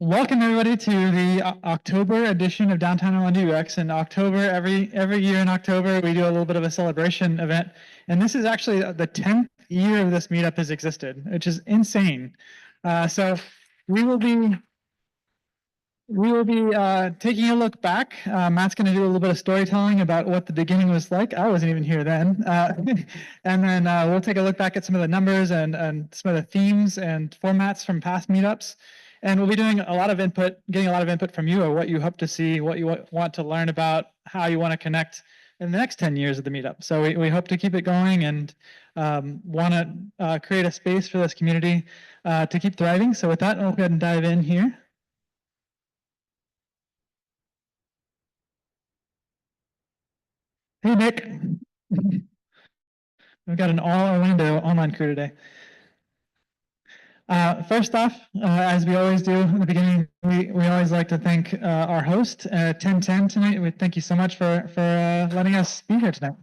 Welcome everybody to the October edition of Downtown Orlando UX. In October, every year in October, we do a little bit of a celebration event, and this is actually the 10th year of this meetup has existed, which is insane. So we will be taking a look back. Matt's going to do a little bit of storytelling about what the beginning was like. I wasn't even here then, and then we'll take a look back at some of the numbers and some of the themes and formats from past meetups. And we'll be doing a lot of input, getting a lot of input from you, or what you hope to see, what you want to learn about, how you want to connect in the next 10 years of the meetup. So we hope to keep it going and want to create a space for this community to keep thriving. So with that, I'll go ahead and dive in here. Hey, Nick. We've got an all Orlando online crew today. First off, as we always do in the beginning, we always like to thank our host, 1010 tonight. We thank you so much for letting us be here tonight.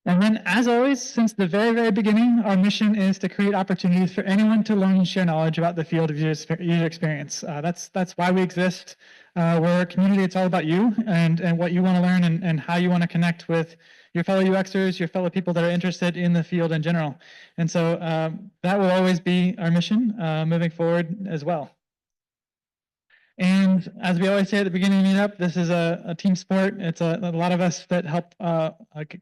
And then, as always, since the very, very beginning, our mission is to create opportunities for anyone to learn and share knowledge about the field of user experience. That's why we exist. We're a community. It's all about you and what you want to learn and how you want to connect with your fellow UXers, your fellow people that are interested in the field in general. And so that will always be our mission moving forward as well. And as we always say at the beginning of Meetup, this is a team sport. It's a lot of us that help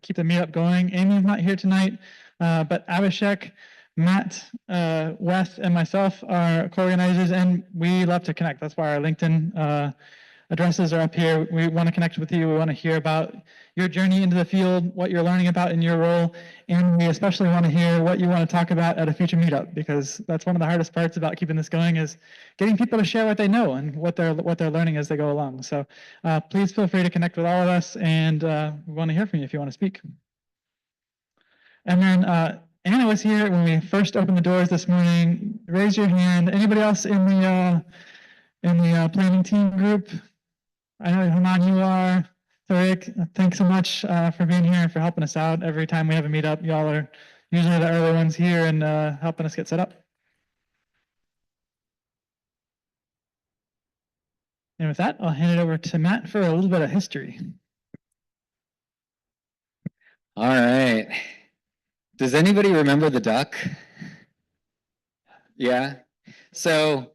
keep the Meetup going. Amy's not here tonight, but Abhishek, Matt, Wes, and myself are co-organizers, and we love to connect. That's why our LinkedIn addresses are up here. We want to connect with you. We want to hear about your journey into the field, what you're learning about in your role, and we especially want to hear what you want to talk about at a future meetup, because that's one of the hardest parts about keeping this going is getting people to share what they know and what they're learning as they go along. So please feel free to connect with all of us, and we want to hear from you if you want to speak. And then Anna was here when we first opened the doors this morning. Raise your hand. Anybody else in the planning team group? I know, Haman, you are. Tariq, thanks so much for being here and for helping us out every time we have a meetup. Y'all are usually the early ones here and helping us get set up. And with that, I'll hand it over to Matt for a little bit of history. All right. Does anybody remember the duck? Yeah. So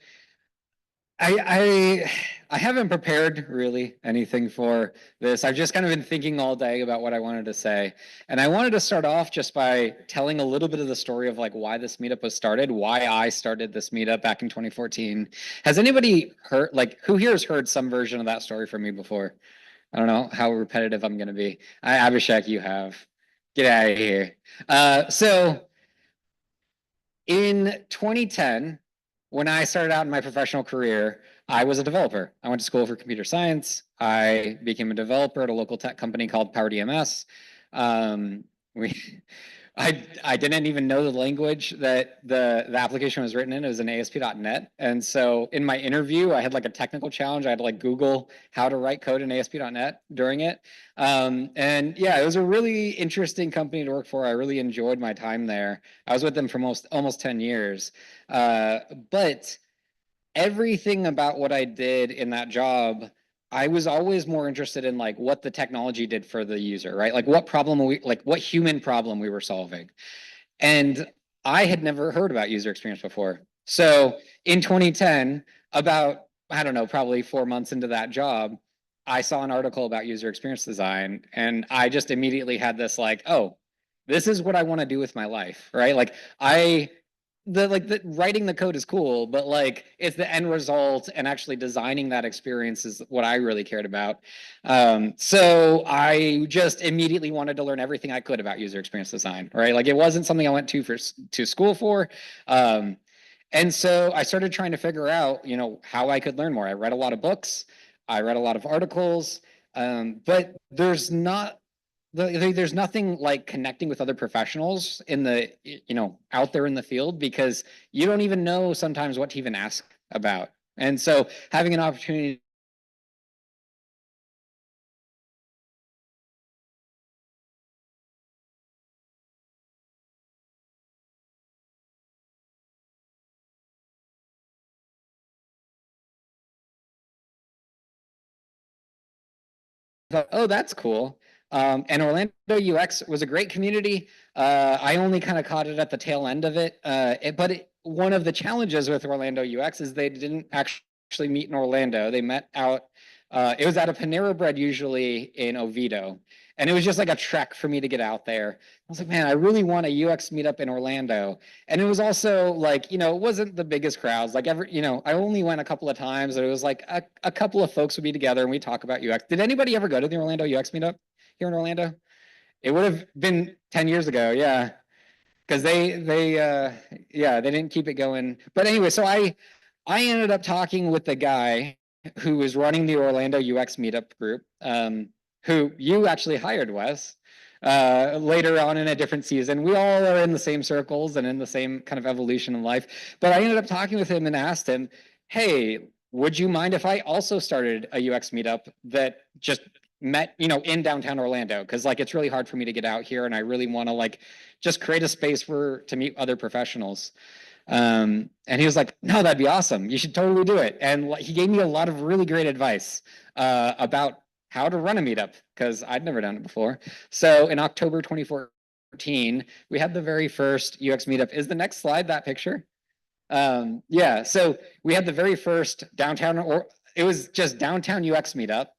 I haven't prepared really anything for this. I've just kind of been thinking all day about what I wanted to say. And I wanted to start off just by telling a little bit of the story of like why this meetup was started, why I started this meetup back in 2014. Has anybody heard, like, who here has heard some version of that story from me before? I don't know how repetitive I'm going to be. Abhishek, you have. Get out of here. So in 2010, when I started out in my professional career, I was a developer. I went to school for computer science. I became a developer at a local tech company called Power DMS. I didn't even know the language that the application was written in. It was in ASP.NET. And so in my interview, I had like a technical challenge. I had to like Google how to write code in ASP.NET during it. And yeah, it was a really interesting company to work for. I really enjoyed my time there. I was with them for almost 10 years. But everything about what I did in that job, I was always more interested in like what the technology did for the user, right? Like what human problem we were solving. And I had never heard about user experience before. So in 2010, about, I don't know, probably 4 months into that job, I saw an article about user experience design, and I just immediately had this like, oh, this is what I want to do with my life, right? Like the writing the code is cool, but like it's the end result and actually designing that experience is what I really cared about. So I just immediately wanted to learn everything I could about user experience design, right? Like it wasn't something I went to school for. And so I started trying to figure out, how I could learn more. I read a lot of books, I read a lot of articles, but there's nothing like connecting with other professionals in the, out there in the field, because you don't even know sometimes what to even ask about. And so having an opportunity thought, oh, that's cool. And Orlando UX was a great community. I only kind of caught it at the tail end of it. One of the challenges with Orlando UX is they didn't actually meet in Orlando. They met out, it was at a Panera Bread usually in Oviedo. And it was just like a trek for me to get out there. I was like, man, I really want a UX meetup in Orlando. And it was also like, it wasn't the biggest crowds. Like I only went a couple of times, and it was like a couple of folks would be together and we talk about UX. Did anybody ever go to the Orlando UX meetup here in Orlando? It would have been 10 years ago, yeah. Because they didn't keep it going. But anyway, so I ended up talking with the guy who was running the Orlando UX meetup group, who you actually hired, Wes, later on in a different season. We all are in the same circles and in the same kind of evolution in life. But I ended up talking with him and asked him, hey, would you mind if I also started a UX meetup that just met, in downtown Orlando? Because like it's really hard for me to get out here, and I really want to like just create a space to meet other professionals. And he was like, no, that'd be awesome. You should totally do it. And he gave me a lot of really great advice about how to run a meetup, because I'd never done it before. So in October 2014, we had the very first UX meetup. Is the next slide that picture? Yeah, so we had the very first downtown, or it was just downtown UX meetup,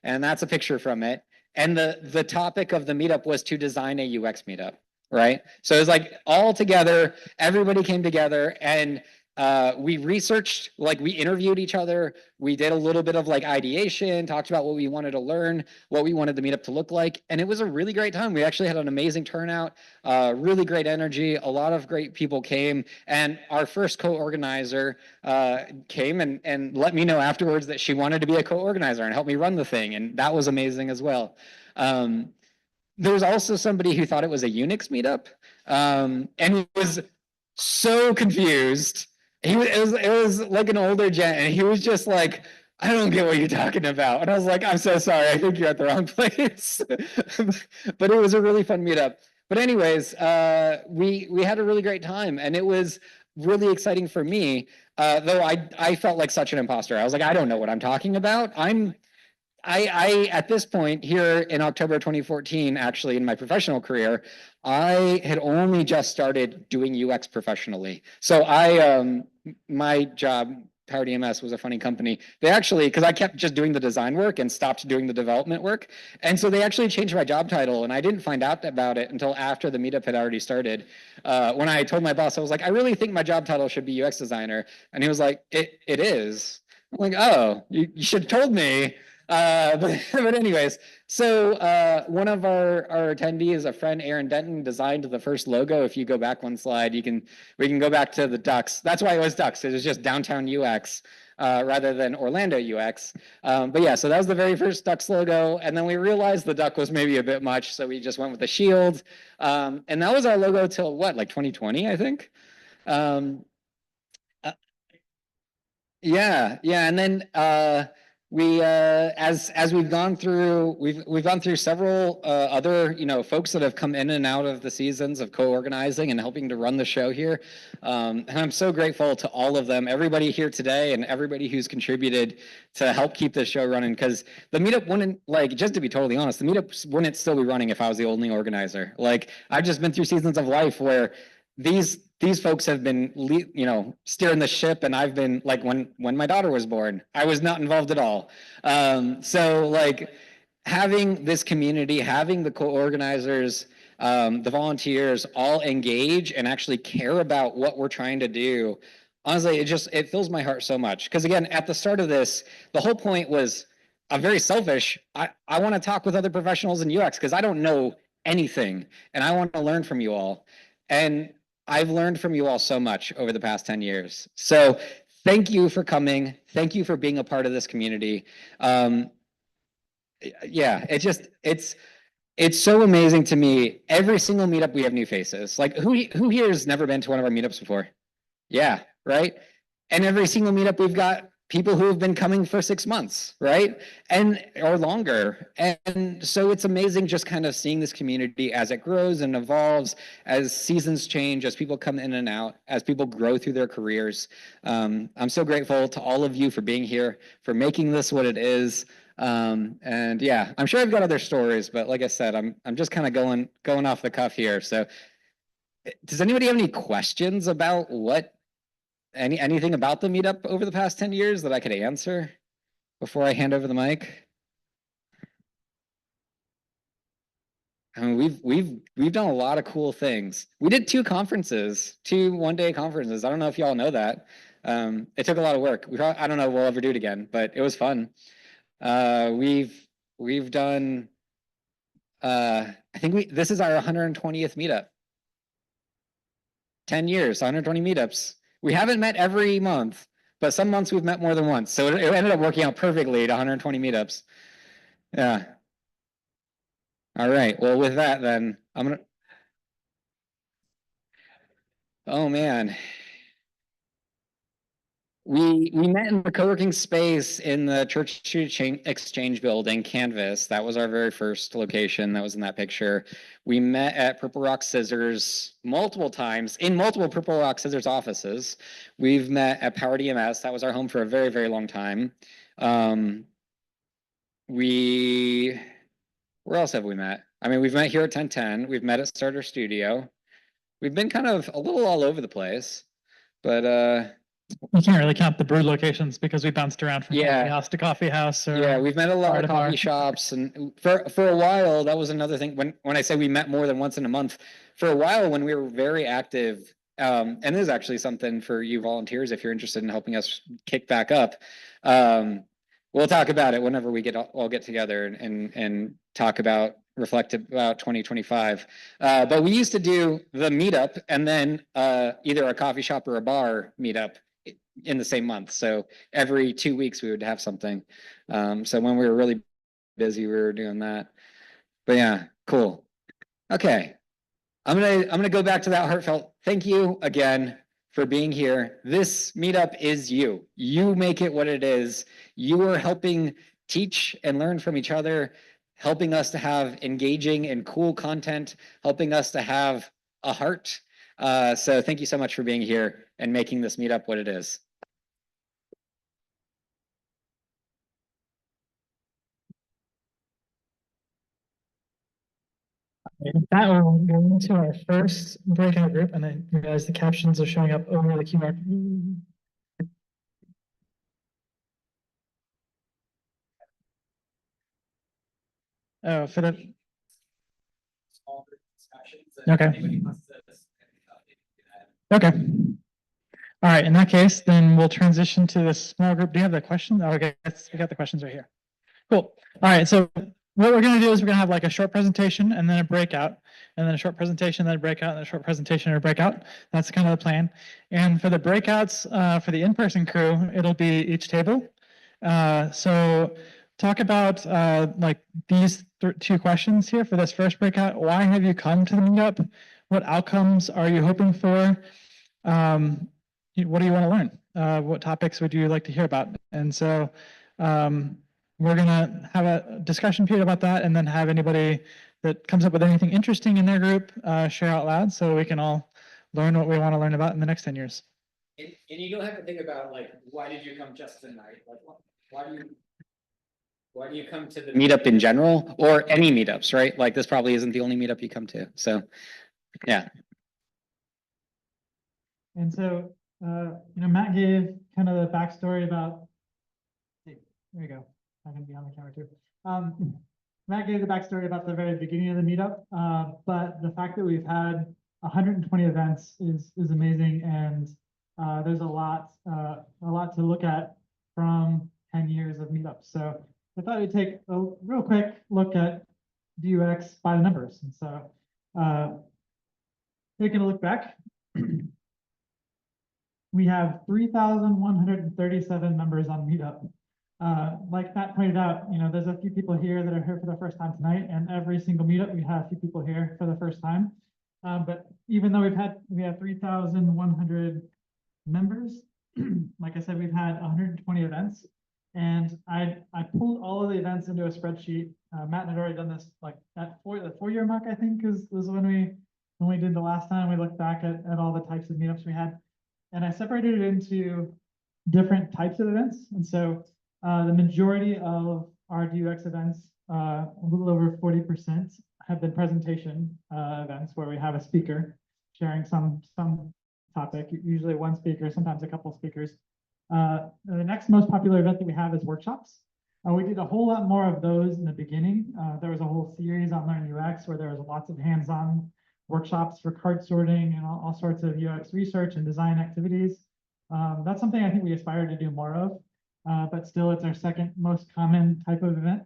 and that's a picture from it. And the topic of the meetup was to design a UX meetup, right? So it was like all together, everybody came together, and we researched, like we interviewed each other. We did a little bit of like ideation, talked about what we wanted to learn, what we wanted the meetup to look like. And it was a really great time. We actually had an amazing turnout, really great energy. A lot of great people came. And our first co-organizer came and let me know afterwards that she wanted to be a co-organizer and help me run the thing. And that was amazing as well. There was also somebody who thought it was a Unix meetup, and he was so confused. It was like an older gent, and he was just like, I don't get what you're talking about. And I was like, I'm so sorry, I think you're at the wrong place. But it was a really fun meetup. But anyways, we had a really great time, and it was really exciting for me. Though I felt like such an imposter. I was like, I don't know what I'm talking about. I at this point here in October 2014, actually in my professional career, I had only just started doing UX professionally. So my job, Power DMS, was a funny company. They actually, because I kept just doing the design work and stopped doing the development work. And so they actually changed my job title, and I didn't find out about it until after the meetup had already started. When I told my boss, I was like, I really think my job title should be UX designer. And he was like, it is. I'm like, oh, you should have told me. But anyways, so one of our attendees, a friend, Aaron Denton, designed the first logo. If you go back one slide, we can go back to the DOUX. That's why it was DOUX. It was just downtown UX rather than Orlando UX. But yeah, so that was the very first DOUX logo. And then we realized the duck was maybe a bit much, so we just went with the shield. And that was our logo till what, like 2020, I think? Yeah, and then as we've gone through, we've gone through several other folks that have come in and out of the seasons of co-organizing and helping to run the show here, and I'm so grateful to all of them, everybody here today, and everybody who's contributed to help keep this show running. Because the meetup wouldn't, like, just to be totally honest, the meetup wouldn't still be running if I was the only organizer. Like, I've just been through seasons of life where these folks have been, steering the ship, and I've been like, when my daughter was born, I was not involved at all. So like having this community, having the co-organizers, the volunteers all engage and actually care about what we're trying to do. Honestly, it fills my heart so much. Because again, at the start of this, the whole point was very selfish. I want to talk with other professionals in UX because I don't know anything, and I want to learn from you all. And I've learned from you all so much over the past 10 years. So thank you for coming. Thank you for being a part of this community. Yeah, it's so amazing to me. Every single meetup we have new faces. Like who here has never been to one of our meetups before? Yeah, right? And every single meetup we've got people who have been coming for 6 months, right? Or longer. And so it's amazing just kind of seeing this community as it grows and evolves, as seasons change, as people come in and out, as people grow through their careers. I'm so grateful to all of you for being here, for making this what it is. And yeah, I'm sure I've got other stories, but like I said, I'm just kind of going off the cuff here. So does anybody have any questions about anything about the meetup over the past 10 years that I could answer before I hand over the mic? I mean, we've done a lot of cool things. We did two one-day conferences. I don't know if y'all know that. It took a lot of work. I don't know if we'll ever do it again, but it was fun. We've done. I think this is our 120th meetup. 10 years, 120 meetups. We haven't met every month, but some months we've met more than once. So it ended up working out perfectly to 120 meetups. Yeah. All right. Well, with that, then oh man. We met in the co-working space in the Church Exchange building, Canvas. That was our very first location that was in that picture. We met at Purple Rock Scissors multiple times in multiple Purple Rock Scissors offices. We've met at Power DMS. That was our home for a very, very long time. Where else have we met? I mean, we've met here at 1010. We've met at Starter Studio. We've been kind of a little all over the place, but you can't really count the brew locations because we bounced around from Yeah. coffee house to coffee house. Or yeah, we've met a lot bar of to bar. coffee shops, and for a while, that was another thing. When I say we met more than once in a month, for a while when we were very active, and this is actually something for you volunteers if you're interested in helping us kick back up. We'll talk about it whenever we all get together and talk about reflect about 2025. But we used to do the meetup and then either a coffee shop or a bar meetup in the same month. So every 2 weeks we would have something. So when we were really busy, we were doing that. But yeah, cool. Okay. I'm gonna go back to that heartfelt thank you again for being here. This meetup is you. You make it what it is. You are helping teach and learn from each other, helping us to have engaging and cool content, helping us to have a heart. So thank you so much for being here and making this meetup what it is. With that, we'll go into our first breakout group, and then you guys, the captions are showing up over the QR. Oh, for the. Okay. Okay. All right, in that case, then we'll transition to the small group. Do you have the questions? Oh, okay, we got the questions right here. Cool. All right, so what we're going to do is we're going to have like a short presentation and then a breakout, and then a short presentation, then a breakout, and a short presentation or a breakout. That's kind of the plan. And for the breakouts, for the in-person crew, it'll be each table. So talk about like these two questions here for this first breakout. Why have you come to the meetup? What outcomes are you hoping for? What do you want to learn? What topics would you like to hear about? And so we're going to have a discussion period about that, and then have anybody that comes up with anything interesting in their group share out loud so we can all learn what we want to learn about in the next 10 years. And you don't have to think about like, why did you come just tonight? Like, why do you come to the meetup in general, or any meetups, right? Like this probably isn't the only meetup you come to. So yeah. And so, Matt gave kind of the backstory about, there you go. I'm gonna be on the camera too. Matt gave the backstory about the very beginning of the meetup, but the fact that we've had 120 events is amazing, and there's a lot to look at from 10 years of meetups. So I thought we'd take a real quick look at DOUX by the numbers. And so taking a look back, we have 3,137 members on Meetup. Like Matt pointed out, there's a few people here that are here for the first time tonight, and every single meetup we have a few people here for the first time. But even though we have 3,100 members, like I said, we've had 120 events, and I pulled all of the events into a spreadsheet. Matt had already done this like at the 4-year mark, I think, was when we did the last time. We looked back at all the types of meetups we had. And I separated it into different types of events. And so the majority of our DUX events, a little over 40% have been presentation events where we have a speaker sharing some topic, usually one speaker, sometimes a couple speakers. The next most popular event that we have is workshops. We did a whole lot more of those in the beginning. There was a whole series on Learn UX where there was lots of hands-on workshops for card sorting and all sorts of UX research and design activities. That's something I think we aspire to do more of, but still it's our second most common type of event.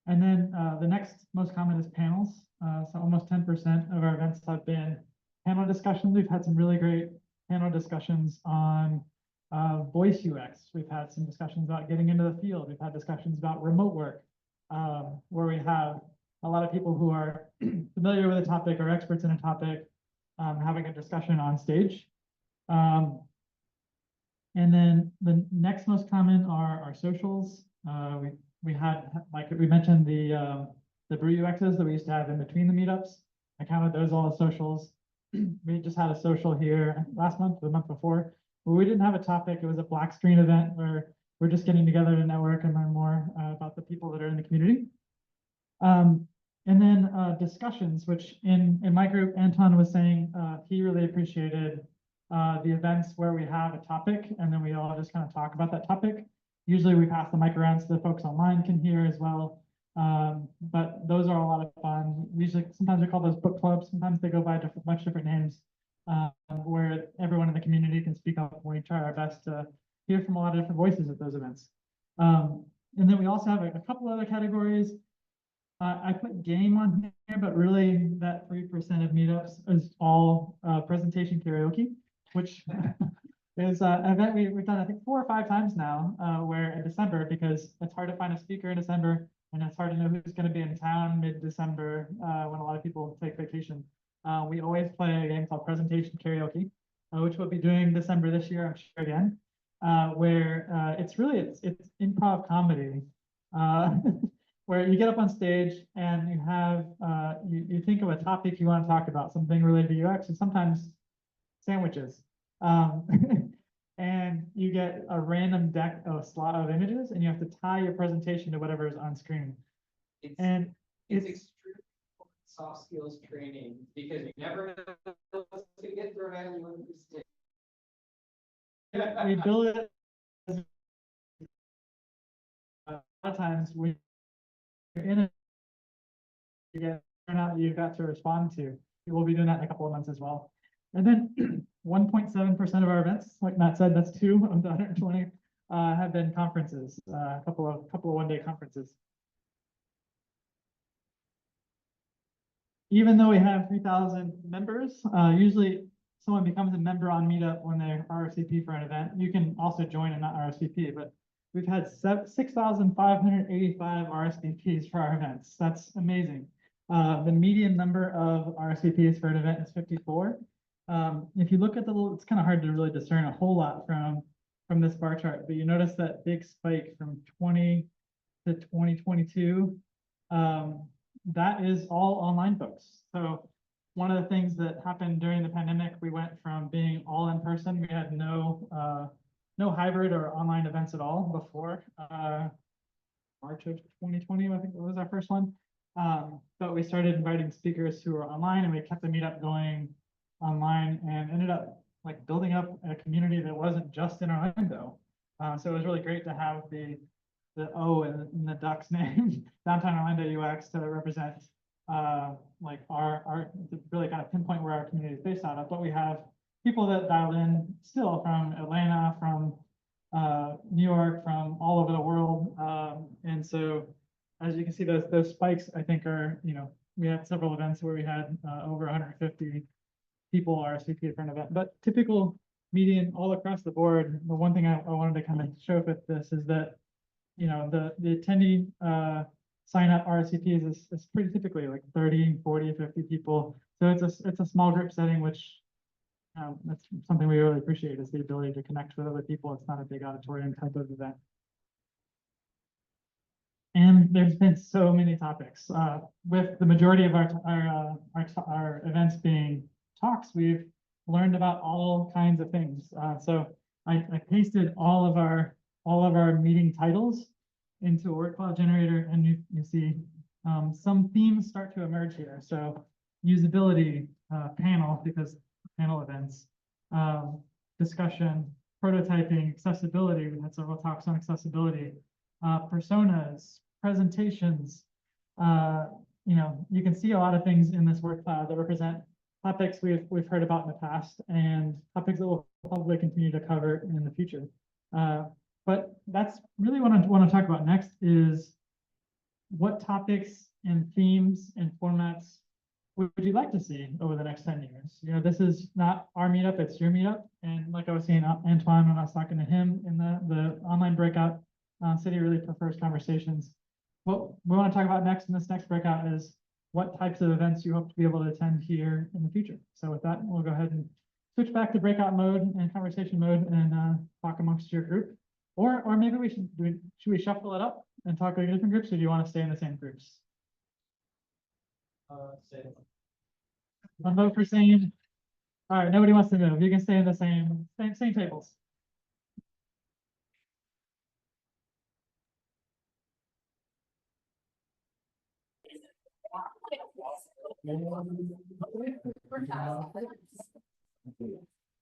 And then the next most common is panels. So almost 10% of our events have been panel discussions. We've had some really great panel discussions on voice UX. We've had some discussions about getting into the field. We've had discussions about remote work, where we have a lot of people who are familiar with a topic or experts in a topic having a discussion on stage. And then the next most common are our socials. We had, like we mentioned, the brew UXs that we used to have in between the meetups. I counted those all as socials. We just had a social here last month, the month before, where we didn't have a topic. It was a black screen event where we're just getting together to network and learn more about the people that are in the community. And then discussions, which in my group, Anton was saying he really appreciated the events where we have a topic and then we all just kind of talk about that topic. Usually we pass the mic around so the folks online can hear as well. But those are a lot of fun. Usually, sometimes we call those book clubs. Sometimes they go by much different names, where everyone in the community can speak up. We try our best to hear from a lot of different voices at those events. And then we also have a couple other categories. I put game on here, but really that 3% of meetups is all presentation karaoke, which is an event we've done, I think, 4 or 5 times now, where in December, because it's hard to find a speaker in December, and it's hard to know who's going to be in town mid-December when a lot of people take vacation. We always play a game called Presentation Karaoke, which we'll be doing December this year, I'm sure again, where it's improv comedy, where you get up on stage and you have you think of a topic you want to talk about, something related to UX, and sometimes sandwiches. And you get a random deck of slot of images, and you have to tie your presentation to whatever is on screen. It's extremely soft skills training because you never know to get thrown at you on the stage. We build it a lot of times when you're in it, you get turnout that you've got to respond to. We'll be doing that in a couple of months as well. And then 1.7% of our events, like Matt said, that's 2 of the 120, have been conferences, a couple of one-day conferences. Even though we have 3,000 members, usually someone becomes a member on Meetup when they RSVP for an event. You can also join and not RSVP, but we've had 6,585 RSVPs for our events. That's amazing. The median number of RSVPs for an event is 54. If you look at it's kind of hard to really discern a whole lot from this bar chart, but you notice that big spike from 20 to 2022. That is all online folks. So one of the things that happened during the pandemic, we went from being all in person. We had no hybrid or online events at all before March of 2020. I think it was our first one. But we started inviting speakers who were online, and we kept the meetup going online and ended up like building up a community that wasn't just in Orlando. So it was really great to have the O in the DOUX name, Downtown Orlando UX, to represent like our to really kind of pinpoint where our community is based out of. But we have people that dial in still from Atlanta, from New York, from all over the world. And so as you can see, those spikes, I think, are, we had several events where we had over 150 people RSVP for an event, but typical median all across the board. The one thing I wanted to kind of show with this is that, the attendee sign up RSVPs is pretty typically like 30, 40, 50 people. So it's a small group setting, which that's something we really appreciate, is the ability to connect with other people. It's not a big auditorium type of event. And there's been so many topics. With the majority of our events being talks, we've learned about all kinds of things. So I pasted all of our meeting titles into a word cloud generator, and you see some themes start to emerge here. So usability, panel, because panel events, discussion, prototyping, accessibility. We had several talks on accessibility, personas, presentations. You can see a lot of things in this word cloud that represent topics we've heard about in the past and topics that we'll probably continue to cover in the future. But that's really what I want to talk about next is what topics and themes and formats would you like to see over the next 10 years? This is not our meetup, it's your meetup. And like I was saying, Antoine, when I was talking to him in the online breakout, City really prefers conversations. What we want to talk about next in this next breakout is what types of events you hope to be able to attend here in the future. So with that, we'll go ahead and switch back to breakout mode and conversation mode and talk amongst your group. Or maybe should we shuffle it up and talk with different groups, or do you want to stay in the same groups? One vote for same. All right, nobody wants to move. You can stay in the same tables.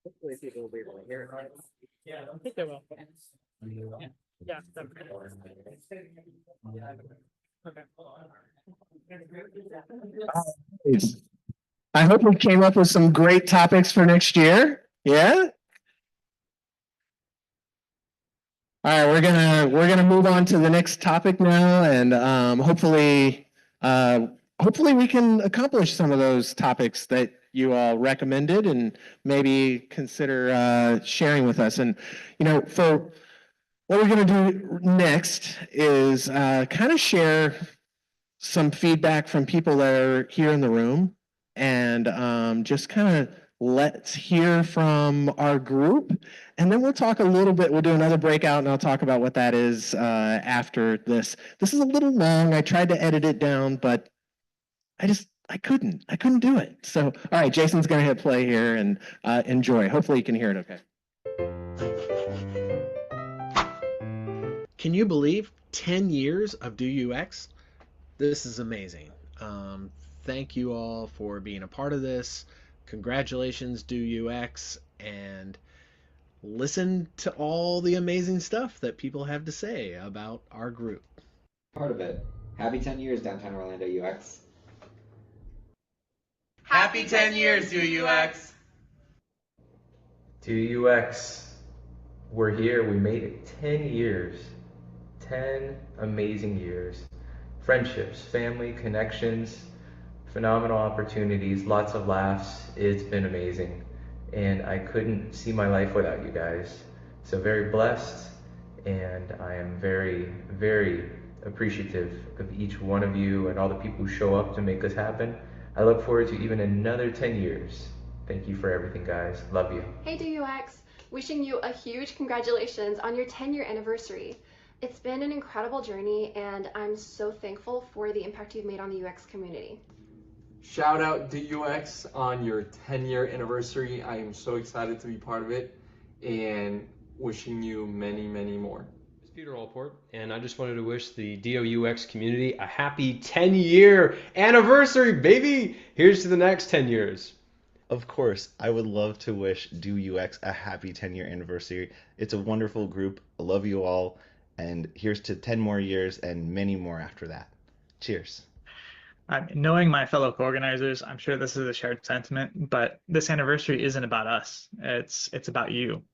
Hopefully people will be able to hear it. Yeah, I think they will. Yeah. Okay. I hope we came up with some great topics for next year. Yeah. All right, we're gonna move on to the next topic now, and hopefully we can accomplish some of those topics that you all recommended, and maybe consider sharing with us. And for what we're going to do next is kind of share some feedback from people that are here in the room, and just kind of let's hear from our group, and then we'll talk a little bit. We'll do another breakout, and I'll talk about what that is after this. This is a little long. I tried to edit it down, but I couldn't do it. So, all right, Jason's going to hit play here and enjoy. Hopefully you can hear it okay. Can you believe 10 years of DOUX? This is amazing. Thank you all for being a part of this. Congratulations, DOUX, and listen to all the amazing stuff that people have to say about our group. Part of it. Happy 10 years, Downtown Orlando UX. Happy 10 years, DOUX. DOUX, we're here. We made it 10 years. 10 amazing years. Friendships, family, connections, phenomenal opportunities, lots of laughs. It's been amazing. And I couldn't see my life without you guys. So very blessed, and I am very, very appreciative of each one of you and all the people who show up to make this happen. I look forward to even another 10 years. Thank you for everything, guys. Love you. Hey DOUX, wishing you a huge congratulations on your 10-year anniversary. It's been an incredible journey, and I'm so thankful for the impact you've made on the UX community. Shout out DOUX on your 10-year anniversary. I am so excited to be part of it, and wishing you many, many more. It's Peter Allport, and I just wanted to wish the DOUX community a happy 10-year anniversary, baby! Here's to the next 10 years. Of course, I would love to wish DOUX a happy 10-year anniversary. It's a wonderful group. I love you all, and here's to 10 more years and many more after that. Cheers. Knowing my fellow co-organizers, I'm sure this is a shared sentiment, but this anniversary isn't about us. It's about you.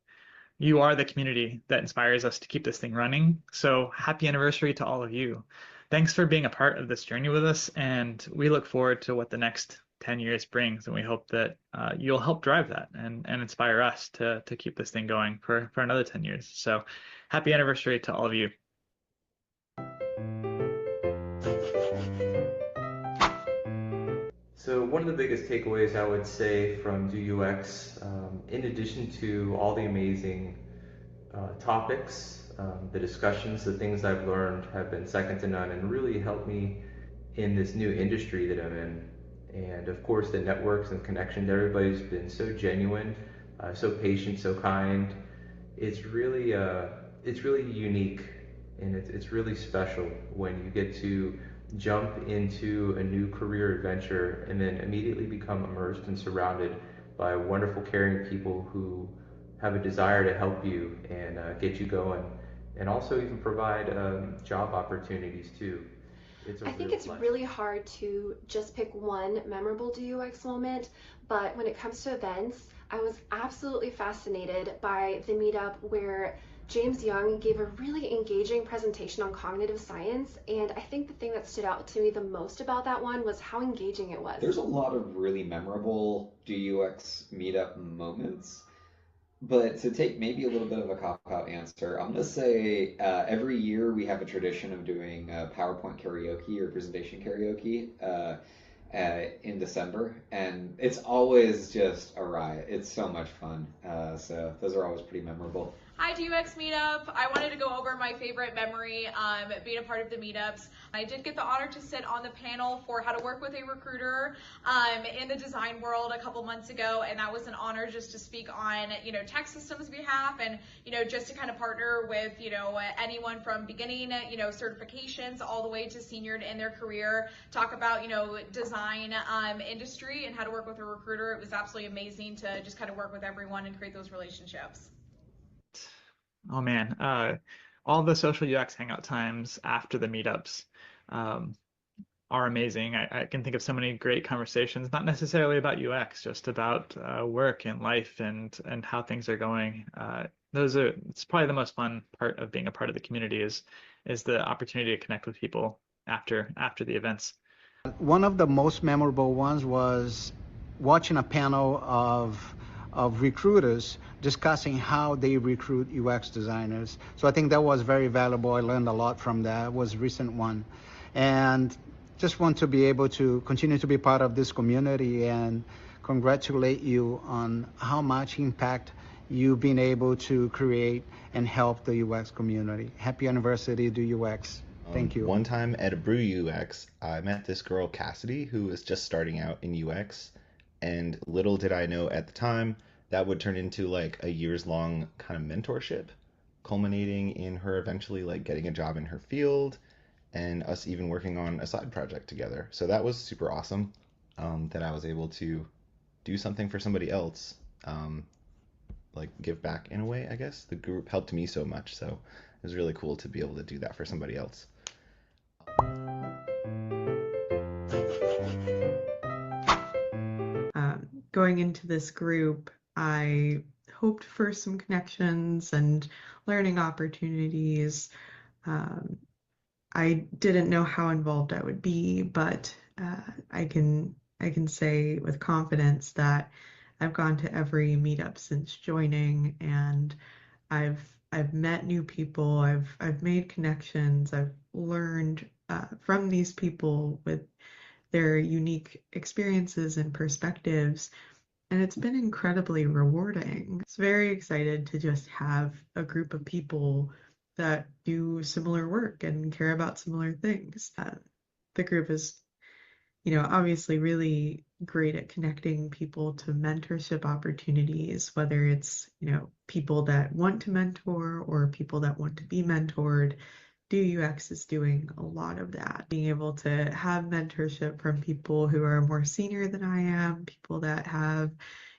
You are the community that inspires us to keep this thing running. So happy anniversary to all of you. Thanks for being a part of this journey with us, and we look forward to what the next 10 years brings, and we hope that you'll help drive that and inspire us to keep this thing going for another 10 years. So happy anniversary to all of you. So one of the biggest takeaways I would say from DOUX, in addition to all the amazing topics, the discussions, the things I've learned have been second to none and really helped me in this new industry that I'm in. And of course the networks and connections, everybody's been so genuine, so patient, so kind. It's really unique, and it's really special when you get to jump into a new career adventure and then immediately become immersed and surrounded by wonderful, caring people who have a desire to help you and get you going, and also even provide job opportunities too. It's a I think real it's blessing. really hard to just pick one memorable DUX moment, but when it comes to events, I was absolutely fascinated by the meetup where James Young gave a really engaging presentation on cognitive science, and I think the thing that stood out to me the most about that one was how engaging it was. There's a lot of really memorable DUX meetup moments. But to take maybe a little bit of a cop-out answer, I'm going to say every year we have a tradition of doing PowerPoint karaoke or presentation karaoke in December, and it's always just a riot. It's so much fun. So those are always pretty memorable. Hi DUX Meetup. I wanted to go over my favorite memory being a part of the meetups. I did get the honor to sit on the panel for how to work with a recruiter in the design world a couple months ago, and that was an honor just to speak on tech systems behalf, and just to kind of partner with anyone from beginning certifications all the way to senior in their career, talk about design industry and how to work with a recruiter. It was absolutely amazing to just kind of work with everyone and create those relationships. Oh man, all the social UX hangout times after the meetups are amazing. I can think of so many great conversations, not necessarily about UX, just about work and life and how things are going. It's probably the most fun part of being a part of the community is the opportunity to connect with people after the events. One of the most memorable ones was watching a panel of recruiters discussing how they recruit UX designers. So I think that was very valuable. I learned a lot from that. It was a recent one. And just want to be able to continue to be part of this community and congratulate you on how much impact you've been able to create and help the UX community. Happy anniversary to UX. Thank you. One time at a Brew UX, I met this girl, Cassidy, who was just starting out in UX. And little did I know at the time that would turn into like a years-long kind of mentorship, culminating in her eventually like getting a job in her field and us even working on a side project together. So that was super awesome, that I was able to do something for somebody else, like give back in a way, I guess. The group helped me so much, so it was really cool to be able to do that for somebody else. Going into this group, I hoped for some connections and learning opportunities. I didn't know how involved I would be, but I can say with confidence that I've gone to every meetup since joining, and I've met new people. I've made connections. I've learned from these people with their unique experiences and perspectives, and it's been incredibly rewarding. It's very excited to just have a group of people that do similar work and care about similar things. The group is, obviously really great at connecting people to mentorship opportunities, whether it's, people that want to mentor or people that want to be mentored. DOUX is doing a lot of that, being able to have mentorship from people who are more senior than I am, people that have,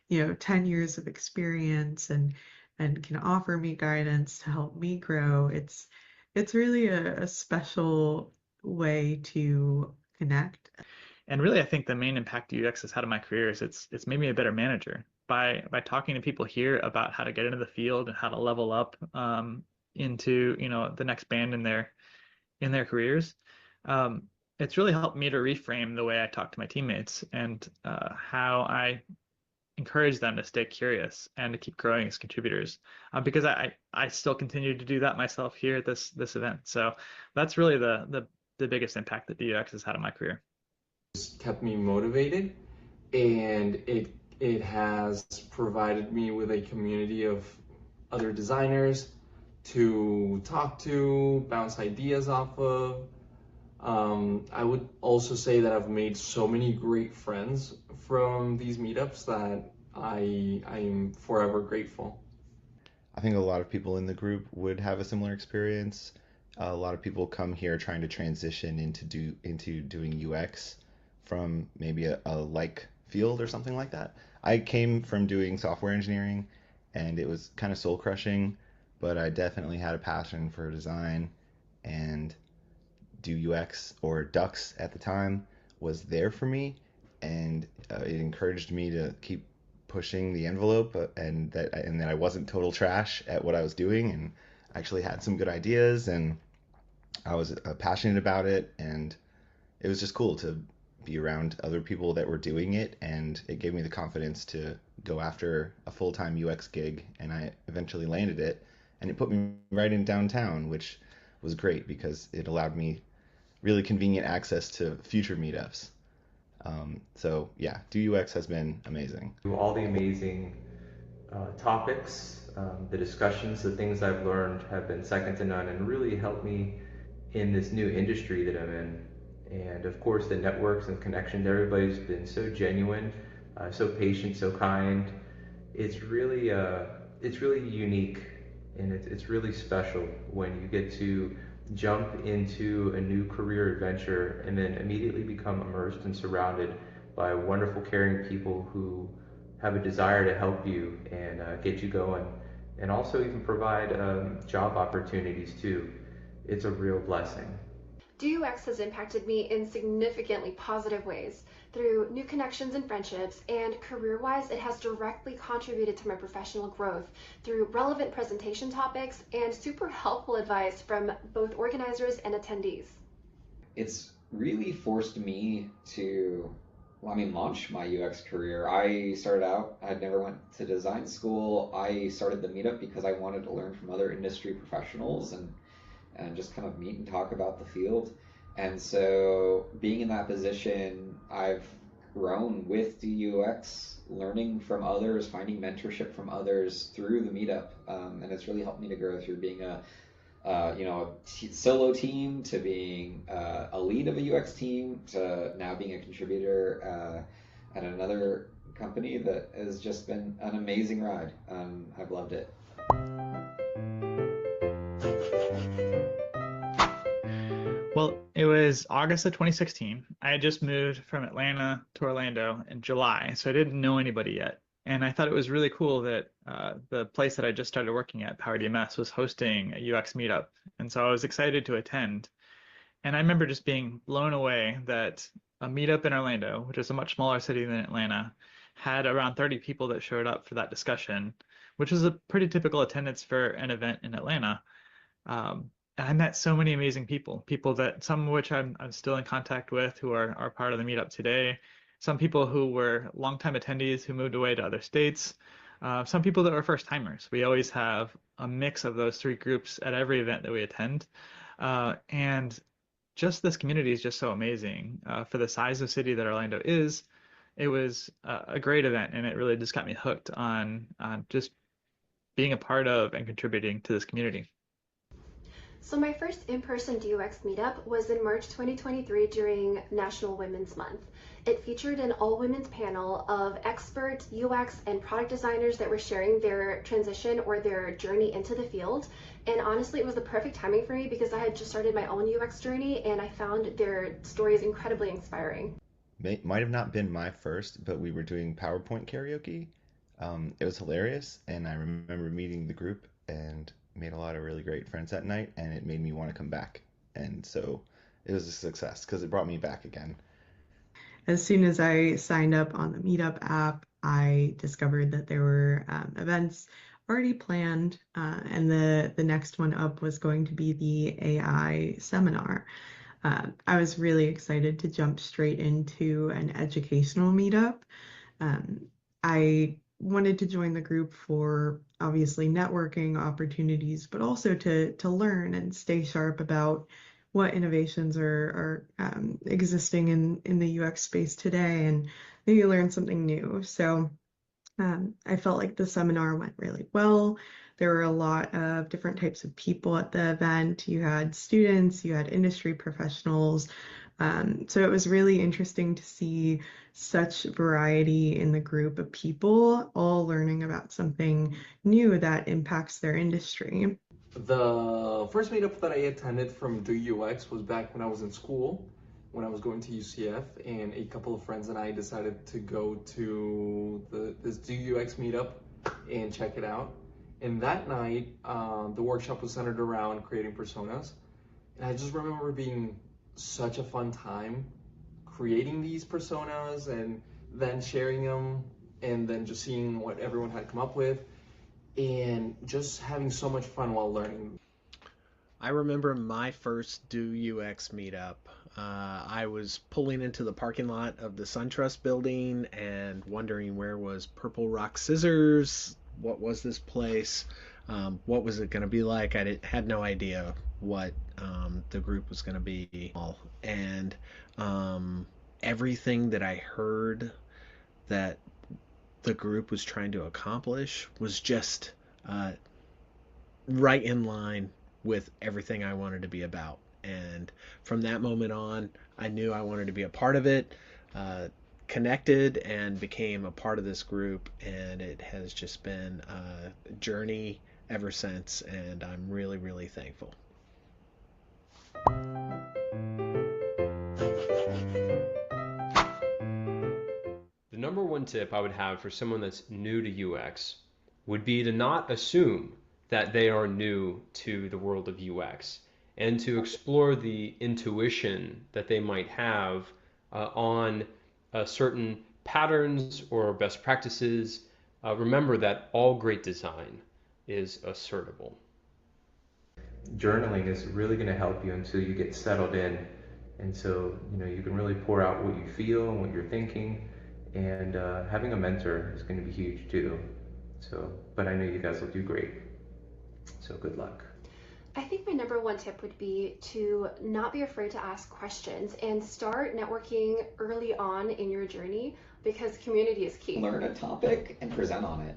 10 years of experience and can offer me guidance to help me grow. It's really a special way to connect. And really, I think the main impact UX has had on my career is it's made me a better manager. By talking to people here about how to get into the field and how to level up into the next band in their careers, it's really helped me to reframe the way I talk to my teammates and how I encourage them to stay curious and to keep growing as contributors, because I still continue to do that myself here at this event. So that's really the biggest impact that DUX has had on my career. It's kept me motivated, and it has provided me with a community of other designers to talk to, bounce ideas off of. I would also say that I've made so many great friends from these meetups that I am forever grateful. I think a lot of people in the group would have a similar experience. A lot of people come here trying to transition into doing UX from maybe a like field or something like that. I came from doing software engineering, and it was kind of soul crushing, but I definitely had a passion for design, and do UX or DUX at the time was there for me, and it encouraged me to keep pushing the envelope, and that I wasn't total trash at what I was doing, and actually had some good ideas, and I was passionate about it, and it was just cool to be around other people that were doing it, and it gave me the confidence to go after a full-time UX gig, and I eventually landed it, and it put me right in downtown, which was great because it allowed me really convenient access to future meetups. So yeah, Do UX has been amazing. All the amazing topics, the discussions, the things I've learned have been second to none and really helped me in this new industry that I'm in. And of course, the networks and connections, everybody's been so genuine, so patient, so kind. It's really unique, and it's really special when you get to jump into a new career adventure and then immediately become immersed and surrounded by wonderful, caring people who have a desire to help you and get you going, and also even provide job opportunities too. It's a real blessing. DOUX has impacted me in significantly positive ways through new connections and friendships, and career-wise, it has directly contributed to my professional growth through relevant presentation topics and super helpful advice from both organizers and attendees. It's really forced me to, launch my UX career. I started out, I'd never went to design school. I started the meetup because I wanted to learn from other industry professionals and just kind of meet and talk about the field. And so being in that position, I've grown with DUX, learning from others, finding mentorship from others through the meetup. And it's really helped me to grow through being a solo team to being a lead of a UX team to now being a contributor at another company that has just been an amazing ride. I've loved it. Well, it was August of 2016. I had just moved from Atlanta to Orlando in July, so I didn't know anybody yet. And I thought it was really cool that the place that I just started working at, Power DMS, was hosting a UX meetup. And so I was excited to attend. And I remember just being blown away that a meetup in Orlando, which is a much smaller city than Atlanta, had around 30 people that showed up for that discussion, which was a pretty typical attendance for an event in Atlanta. And I met so many amazing people that some of which I'm still in contact with who are part of the meetup today. Some people who were longtime attendees who moved away to other states. Some people that were first timers. We always have a mix of those three groups at every event that we attend. And just this community is just so amazing. For the size of city that Orlando is, it was a great event, and it really just got me hooked on just being a part of and contributing to this community. So my first in-person DUX meetup was in March 2023 during National Women's Month. It featured an all-women's panel of expert UX and product designers that were sharing their transition or their journey into the field. And honestly, it was the perfect timing for me because I had just started my own UX journey and I found their stories incredibly inspiring. Might have not been my first, but we were doing PowerPoint karaoke. It was hilarious, and I remember meeting the group and made a lot of really great friends that night, and it made me want to come back. And so it was a success because it brought me back again. As soon as I signed up on the Meetup app, I discovered that there were events already planned, and the next one up was going to be the AI seminar. I was really excited to jump straight into an educational meetup. I wanted to join the group for obviously networking opportunities, but also to learn and stay sharp about what innovations are existing in the UX space today and maybe learn something new. So I felt like the seminar went really well. There were a lot of different types of people at the event. You had students, you had industry professionals. So it was really interesting to see such variety in the group of people all learning about something new that impacts their industry. The first meetup that I attended from DOUX was back when I was in school, when I was going to UCF, and a couple of friends and I decided to go to this DOUX meetup and check it out. And that night, the workshop was centered around creating personas. And I just remember being such a fun time creating these personas and then sharing them and then just seeing what everyone had come up with and just having so much fun while learning. I remember my first DOUX meetup. I was pulling into the parking lot of the SunTrust building and wondering where was Purple Rock Scissors. What was this place? What was it going to be like? Had no idea what the group was going to be. And everything that I heard that the group was trying to accomplish was just right in line with everything I wanted to be about. And from that moment on, I knew I wanted to be a part of it, connected, and became a part of this group. And it has just been a journey ever since. And I'm really, really thankful. The number one tip I would have for someone that's new to UX would be to not assume that they are new to the world of UX and to explore the intuition that they might have on certain patterns or best practices. Remember that all great design is assertable. Journaling is really going to help you until you get settled in, and so you can really pour out what you feel and what you're thinking. And having a mentor is going to be huge too. So, but I know you guys will do great. So good luck. I think my number one tip would be to not be afraid to ask questions and start networking early on in your journey, because community is key. Learn a topic and present on it.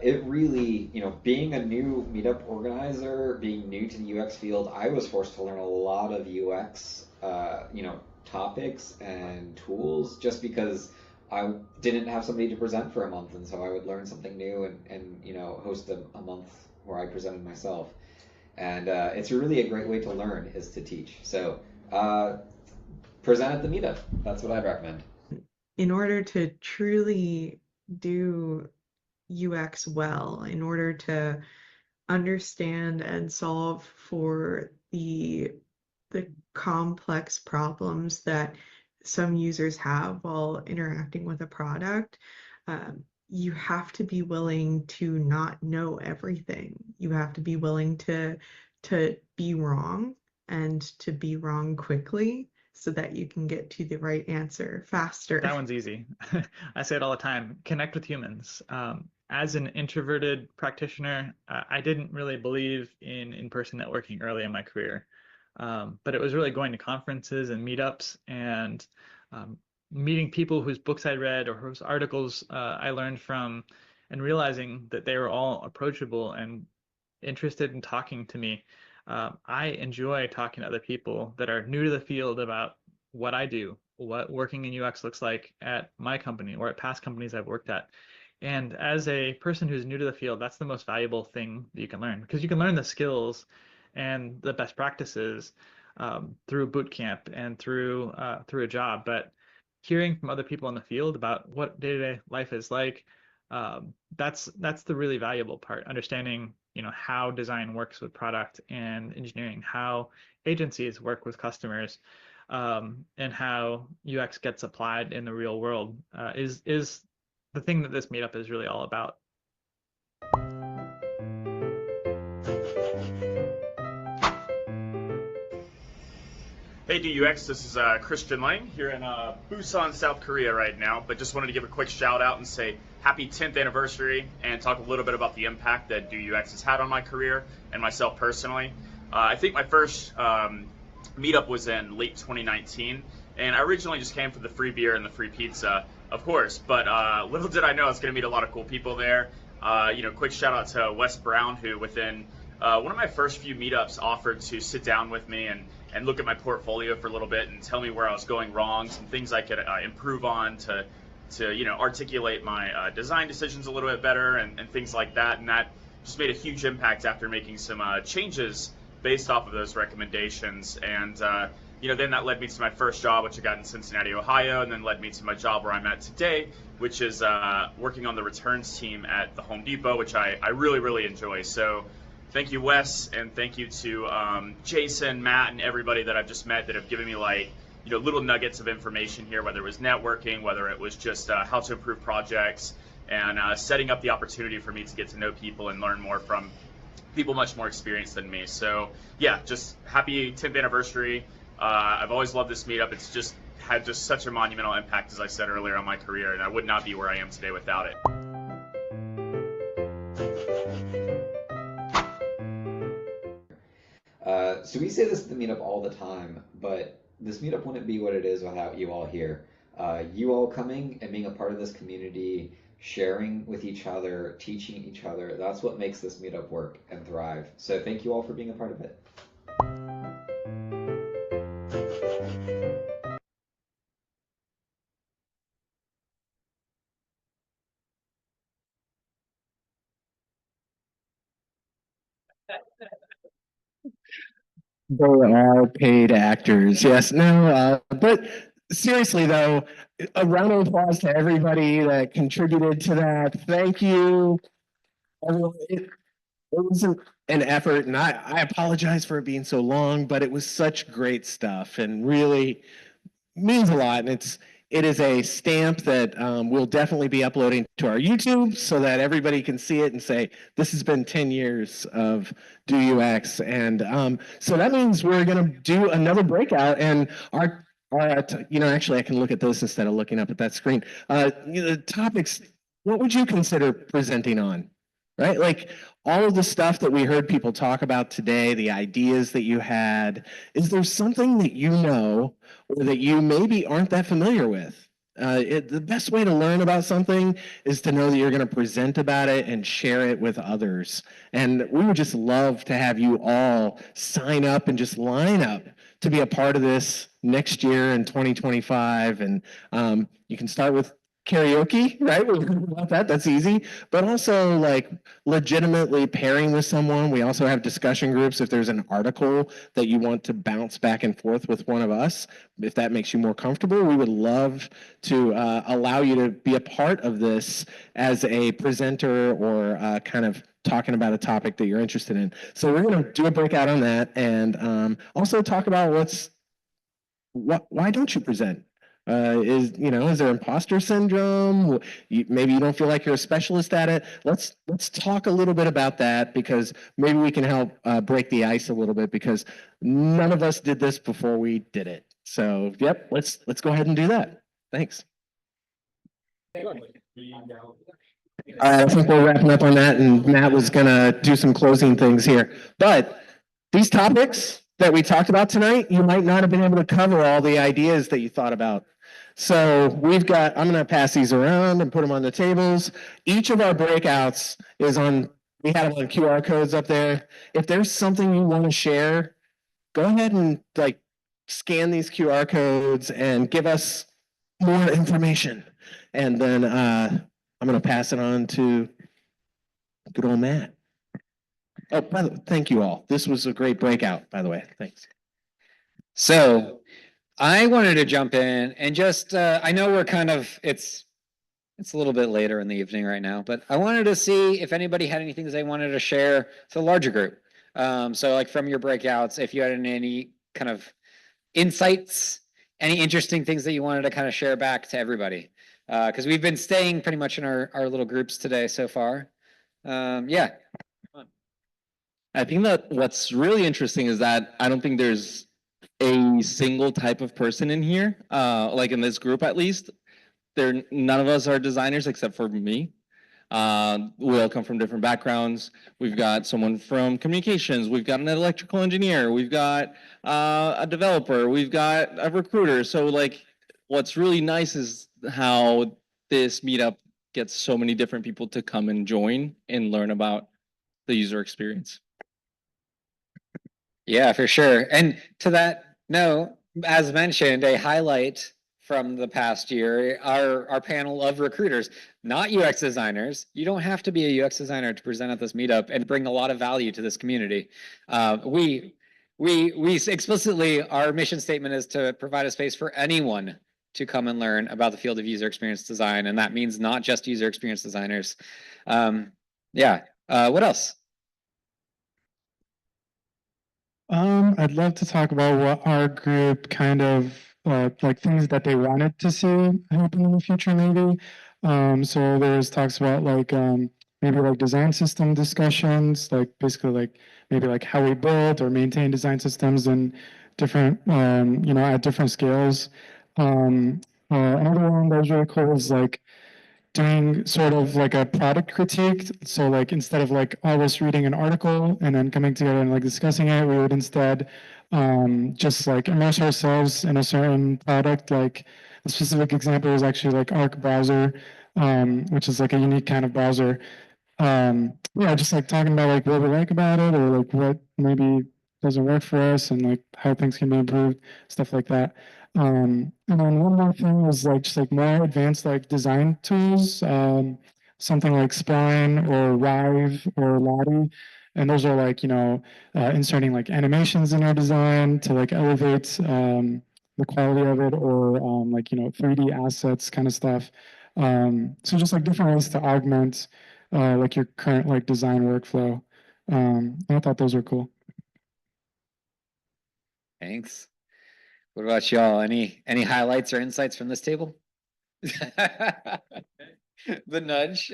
It really, being a new meetup organizer, being new to the UX field, I was forced to learn a lot of UX, topics and tools just because I didn't have somebody to present for a month, and so I would learn something new and host a month where I presented myself. And it's really a great way to learn is to teach. So present at the meetup. That's what I'd recommend. In order to truly do UX well, in order to understand and solve for the complex problems that some users have while interacting with a product, you have to be willing to not know everything. You have to be willing to be wrong, and to be wrong quickly so that you can get to the right answer faster. That one's easy. I say it all the time. Connect with humans. As an introverted practitioner, I didn't really believe in in-person networking early in my career. But it was really going to conferences and meetups and meeting people whose books I read or whose articles I learned from, and realizing that they were all approachable and interested in talking to me. I enjoy talking to other people that are new to the field about what I do, what working in UX looks like at my company or at past companies I've worked at. And as a person who's new to the field, that's the most valuable thing that you can learn, because you can learn the skills and the best practices through boot camp and through a job. But hearing from other people in the field about what day-to-day life is like, that's the really valuable part. Understanding how design works with product and engineering, how agencies work with customers, and how UX gets applied in the real world is the thing that this meetup is really all about. Hey DUX, this is Christian Lang here in Busan, South Korea right now, but just wanted to give a quick shout out and say happy 10th anniversary and talk a little bit about the impact that DUX has had on my career and myself personally. I think my first meetup was in late 2019, and I originally just came for the free beer and the free pizza, of course, but little did I know I was going to meet a lot of cool people there. Quick shout out to Wes Brown, who within one of my first few meetups offered to sit down with me and look at my portfolio for a little bit and tell me where I was going wrong, some things I could improve on to articulate my design decisions a little bit better and things like that. And that just made a huge impact after making some changes based off of those recommendations. And then that led me to my first job, which I got in Cincinnati, Ohio, and then led me to my job where I'm at today, which is working on the returns team at the Home Depot, which I really, really enjoy. So thank you, Wes, and thank you to Jason, Matt, and everybody that I've just met that have given me little nuggets of information here, whether it was networking, whether it was just how to improve projects, and setting up the opportunity for me to get to know people and learn more from people much more experienced than me. So yeah, just happy 10th anniversary. I've always loved this meetup. It's just had just such a monumental impact, as I said earlier, on my career, and I would not be where I am today without it. So we say this at the meetup all the time, but this meetup wouldn't be what it is without you all here. You all coming and being a part of this community, sharing with each other, teaching each other, that's what makes this meetup work and thrive. So thank you all for being a part of it. They are paid actors. Yes, no, but seriously though, a round of applause to everybody that contributed to that. Thank you. Everyone. It was an effort, and I apologize for it being so long, but it was such great stuff and really means a lot. And it is a stamp that we'll definitely be uploading to our YouTube so that everybody can see it and say, this has been 10 years of DOUX. And so that means we're going to do another breakout. And actually, I can look at this instead of looking up at that screen. The topics, what would you consider presenting on? Right? Like all of the stuff that we heard people talk about today, the ideas that you had, is there something that you know or that you maybe aren't that familiar with? The best way to learn about something is to know that you're going to present about it and share it with others. And we would just love to have you all sign up and just line up to be a part of this next year in 2025. And you can start with karaoke, right? We heard about that. That's easy. But also like legitimately pairing with someone. We also have discussion groups if there's an article that you want to bounce back and forth with one of us. If that makes you more comfortable, we would love to allow you to be a part of this as a presenter or kind of talking about a topic that you're interested in. So we're going to do a breakout on that and also talk about why don't you present? Is there imposter syndrome? Maybe you don't feel like you're a specialist at it. Let's talk a little bit about that because maybe we can help break the ice a little bit because none of us did this before we did it. So yep, let's go ahead and do that. Thanks. All right, I think we're wrapping up on that, and Matt was gonna do some closing things here. But these topics that we talked about tonight, you might not have been able to cover all the ideas that you thought about. So I'm gonna pass these around and put them on the tables. Each of our breakouts we had them on QR codes up there. If there's something you want to share, go ahead and scan these QR codes and give us more information. And then I'm gonna pass it on to good old Matt. Oh, thank you all. This was a great breakout, by the way. Thanks. So I wanted to jump in and just, I know it's a little bit later in the evening right now, but I wanted to see if anybody had anything they wanted to share to the larger group. So like from your breakouts, if you had any kind of insights, any interesting things that you wanted to kind of share back to everybody. Because we've been staying pretty much in our little groups today so far. Yeah. I think that what's really interesting is that I don't think there's a single type of person in here, like in this group at least. None of us are designers except for me. We all come from different backgrounds. We've got someone from communications. We've got an electrical engineer. We've got a developer. We've got a recruiter. So like, what's really nice is how this meetup gets so many different people to come and join and learn about the user experience. Yeah, for sure. And to that note, as mentioned, a highlight from the past year, our panel of recruiters, not UX designers. You don't have to be a UX designer to present at this meetup and bring a lot of value to this community. We explicitly, our mission statement is to provide a space for anyone to come and learn about the field of user experience design, and that means not just user experience designers. Yeah. What else? I'd love to talk about what our group kind of like things that they wanted to see happen in the future, maybe. So there's talks about like maybe like design system discussions, like basically like maybe like how we build or maintain design systems in different you know, at different scales. Another one that was really cool is like doing sort of like a product critique. So like instead of like always reading an article and then coming together and like discussing it, we would instead just like immerse ourselves in a certain product. Like a specific example is actually like Arc browser, which is like a unique kind of browser. Yeah, just like talking about like what we like about it or like what maybe doesn't work for us and like how things can be improved, stuff like that. And then one more thing was like just like more advanced like design tools, something like Spline or Rive or Lottie. And those are like, you know, inserting like animations in our design to like elevate the quality of it or like, you know, 3D assets kind of stuff. So just like different ways to augment like your current like design workflow. I thought those were cool. Thanks. What about y'all? Any highlights or insights from this table? The nudge.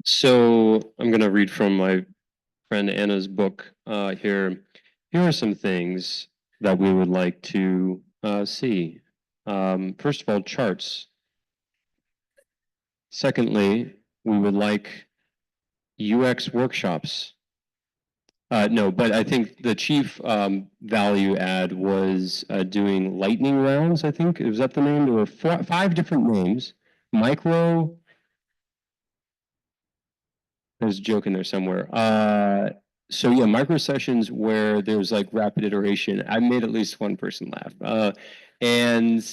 So I'm gonna read from my friend Anna's book here. Here are some things that we would like to see. First of all, charts. Secondly, we would like UX workshops. No, but I think the chief value add was doing lightning rounds, I think. Was that the name? There were five different names. Micro. There's a joke in there somewhere. So yeah, micro sessions where there's like rapid iteration. I made at least one person laugh. And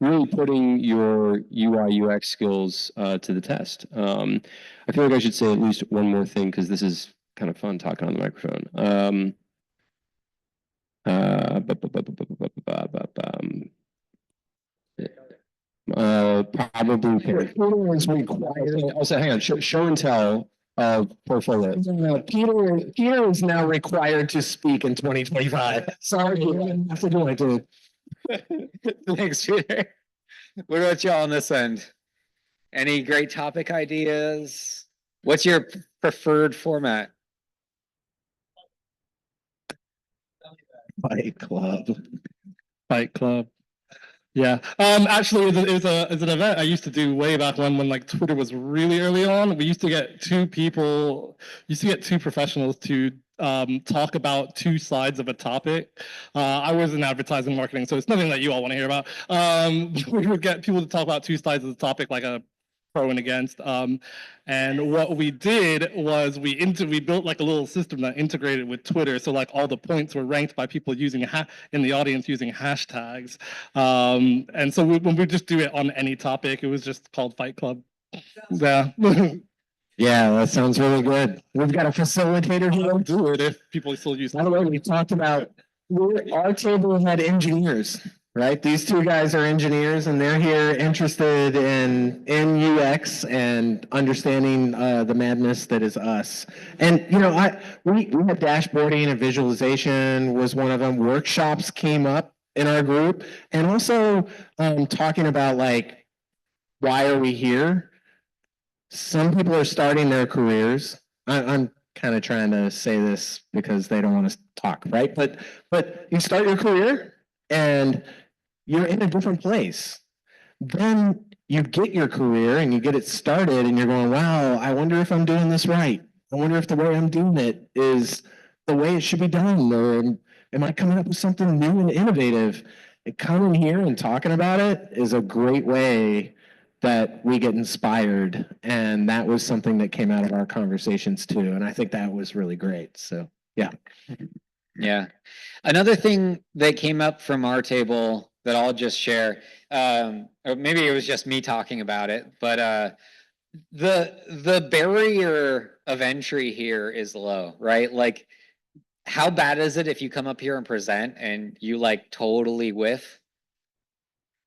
really putting your UI UX skills to the test. I feel like I should say at least one more thing because this is kind of fun talking on the microphone. Probably Peter is required. Also, hang on. Show and tell portfolio. Peter is now required to speak in 2025. Sorry, you have to do it, dude. Thanks, Peter. What about y'all on this end? Any great topic ideas? What's your preferred format? Fight Club. Fight Club. Yeah. Actually, it's an event I used to do way back when like Twitter was really early on. We used to get two professionals to talk about two sides of a topic. I was in advertising marketing, so it's nothing that you all want to hear about. We would get people to talk about two sides of the topic, like a pro and against. And what we did was we built like a little system that integrated with Twitter. So like all the points were ranked by people using in the audience using hashtags. And so when we just do it on any topic, it was just called Fight Club. Yeah. Yeah, that sounds really good. We've got a facilitator here. I'll do it if people still use it. By the way, we talked about our table had engineers, right? These two guys are engineers and they're here interested in UX and understanding the madness that is us. And you know, we had dashboarding and visualization was one of them. Workshops came up in our group, and also talking about like, why are we here? Some people are starting their careers. I'm kind of trying to say this because they don't want to talk, right? But you start your career and you're in a different place. Then you get your career and you get it started and you're going, wow, I wonder if I'm doing this right. I wonder if the way I'm doing it is the way it should be done, or am I coming up with something new and innovative? And coming here and talking about it is a great way that we get inspired. And that was something that came out of our conversations too. And I think that was really great. So, yeah. Yeah. Another thing that came up from our table that I'll just share, or maybe it was just me talking about it, but the barrier of entry here is low, right? Like, how bad is it if you come up here and present and you like totally whiff?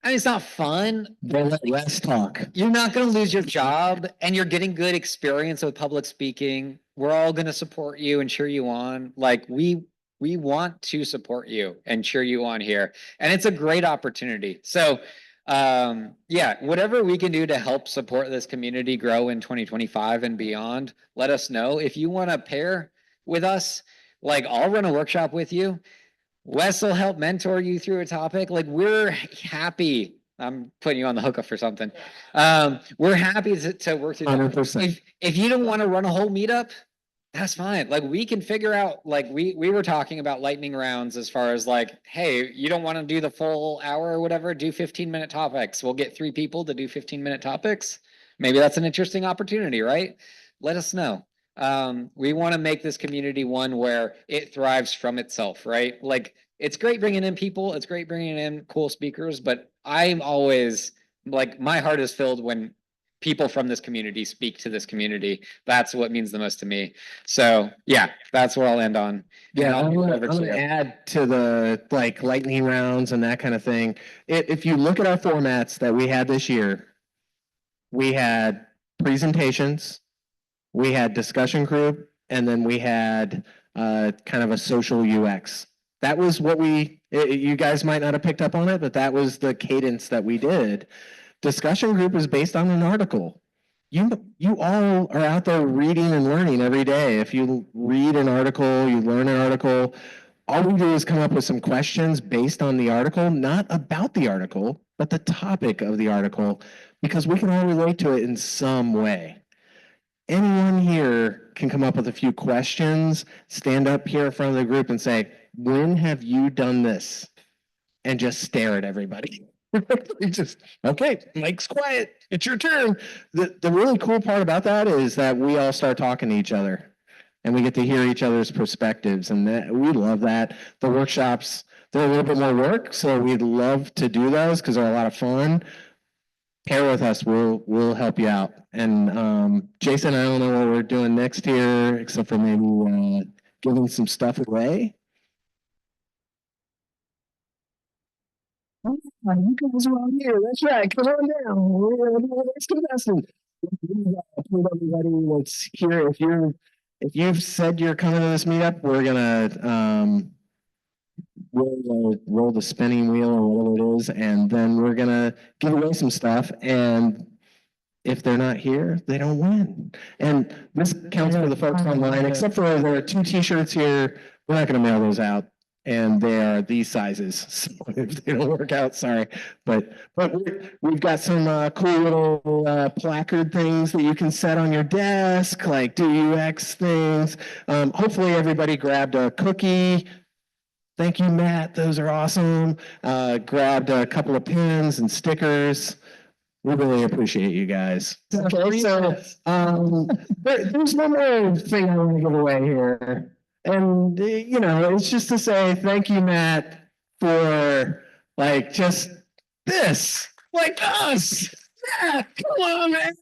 I mean, it's not fun. Don't let less talk. You're not going to lose your job, and you're getting good experience with public speaking. We're all going to support you and cheer you on. Like, we want to support you and cheer you on here, and it's a great opportunity. So yeah, whatever we can do to help support this community grow in 2025 and beyond, let us know. If you want to pair with us, like, I'll run a workshop with you. Wes will help mentor you through a topic. Like, we're happy. I'm putting you on the hookup for something. We're happy to work through that. 100%. If you don't want to run a whole meetup, that's fine. Like, we can figure out, like, we were talking about lightning rounds as far as like, hey, you don't want to do the full hour or whatever, do 15-minute topics. We'll get 3 people to do 15-minute topics. Maybe that's an interesting opportunity, right? Let us know. We want to make this community one where it thrives from itself, right? Like, it's great bringing in people, it's great bringing in cool speakers, but I'm always like, my heart is filled when people from this community speak to this community. That's what means the most to me. So yeah, that's where I'll end on. Yeah, And I'm I'll gonna add to the like lightning rounds and that kind of thing. If you look at our formats that we had this year, we had presentations, we had discussion group, and then we had kind of a social UX. That was what you guys might not have picked up on it, but that was the cadence that we did. Discussion group is based on an article. You all are out there reading and learning every day. If you read an article, you learn an article. All we do is come up with some questions based on the article, not about the article, but the topic of the article, because we can all relate to it in some way. Anyone here can come up with a few questions, stand up here in front of the group and say, when have you done this? And just stare at everybody. Just, okay, Mike's quiet. It's your turn. The really cool part about that is that we all start talking to each other and we get to hear each other's perspectives. And we love that. The workshops, they're a little bit more work, so we'd love to do those because they're a lot of fun. Pair with us, we'll help you out. And Jason, I don't know what we're doing next here, except for maybe giving some stuff away. Oh, you guys are all here. That's right. Come on down. We're gonna do the next contestant. Everybody that's here, if you've said you're coming to this meetup, we're gonna roll the spinning wheel or whatever it is, and then we're gonna give away some stuff. And if they're not here, they don't win. And this counts for the folks online, except for there are 2 t-shirts here. We're not gonna mail those out. And they are these sizes. So if they don't work out, sorry. But we've got some cool little placard things that you can set on your desk, like do UX things. Hopefully everybody grabbed a cookie. Thank you, Matt. Those are awesome. Grabbed a couple of pins and stickers. We really appreciate you guys. Okay, so there's one more thing I want to give away here. And, you know, it's just to say thank you, Matt, for like just this, like us. Yeah, come on, man.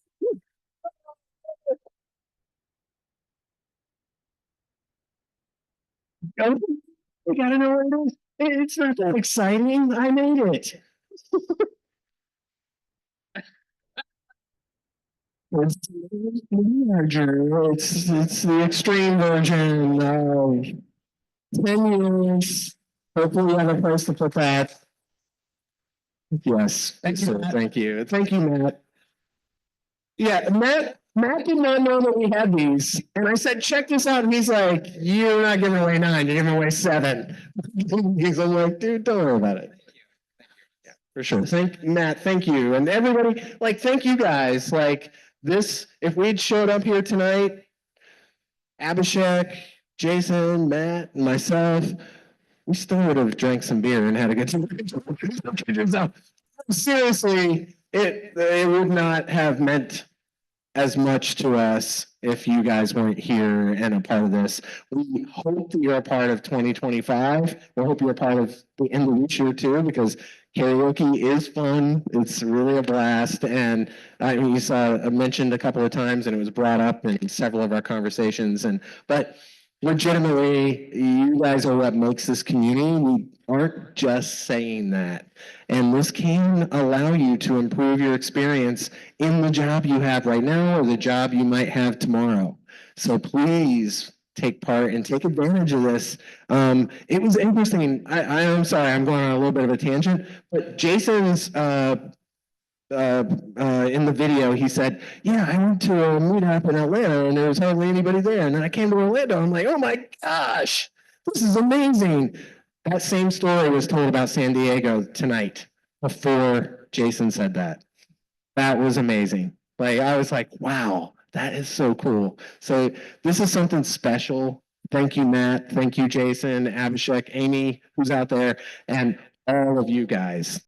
We gotta know what it is. It's not that exciting. I made it. It's larger. It's the extreme version of 10 years. Hopefully you have a place to put that. Yes, thank you. Thank you. Thank you, Matt. Yeah, Matt did not know that we had these. And I said, check this out. And he's like, you're not giving away 9, you're giving away 7. I'm like, dude, don't worry about it. Yeah, for sure. Matt, thank you. And everybody, like, thank you guys. Like this, if we'd showed up here tonight, Abhishek, Jason, Matt, and myself, we still would have drank some beer and had a good time. Seriously, it would not have meant as much to us if you guys weren't here and a part of this. We hope that you're a part of 2025. We hope you're a part of the end of this year too, because karaoke is fun. It's really a blast. And I mean, you saw mentioned a couple of times, and it was brought up in several of our conversations. But legitimately, you guys are what makes this community. We aren't just saying that. And this can allow you to improve your experience in the job you have right now or the job you might have tomorrow. So please take part and take advantage of this. It was interesting. I'm sorry, I'm going on a little bit of a tangent, but Jason's in the video, he said, yeah, I went to a meetup in Atlanta and there was hardly anybody there. And then I came to Orlando. I'm like, oh my gosh, this is amazing. That same story was told about San Diego tonight before Jason said that. That was amazing. Like, I was like, wow, that is so cool. So this is something special. Thank you, Matt. Thank you, Jason, Abhishek, Amy, who's out there, and all of you guys.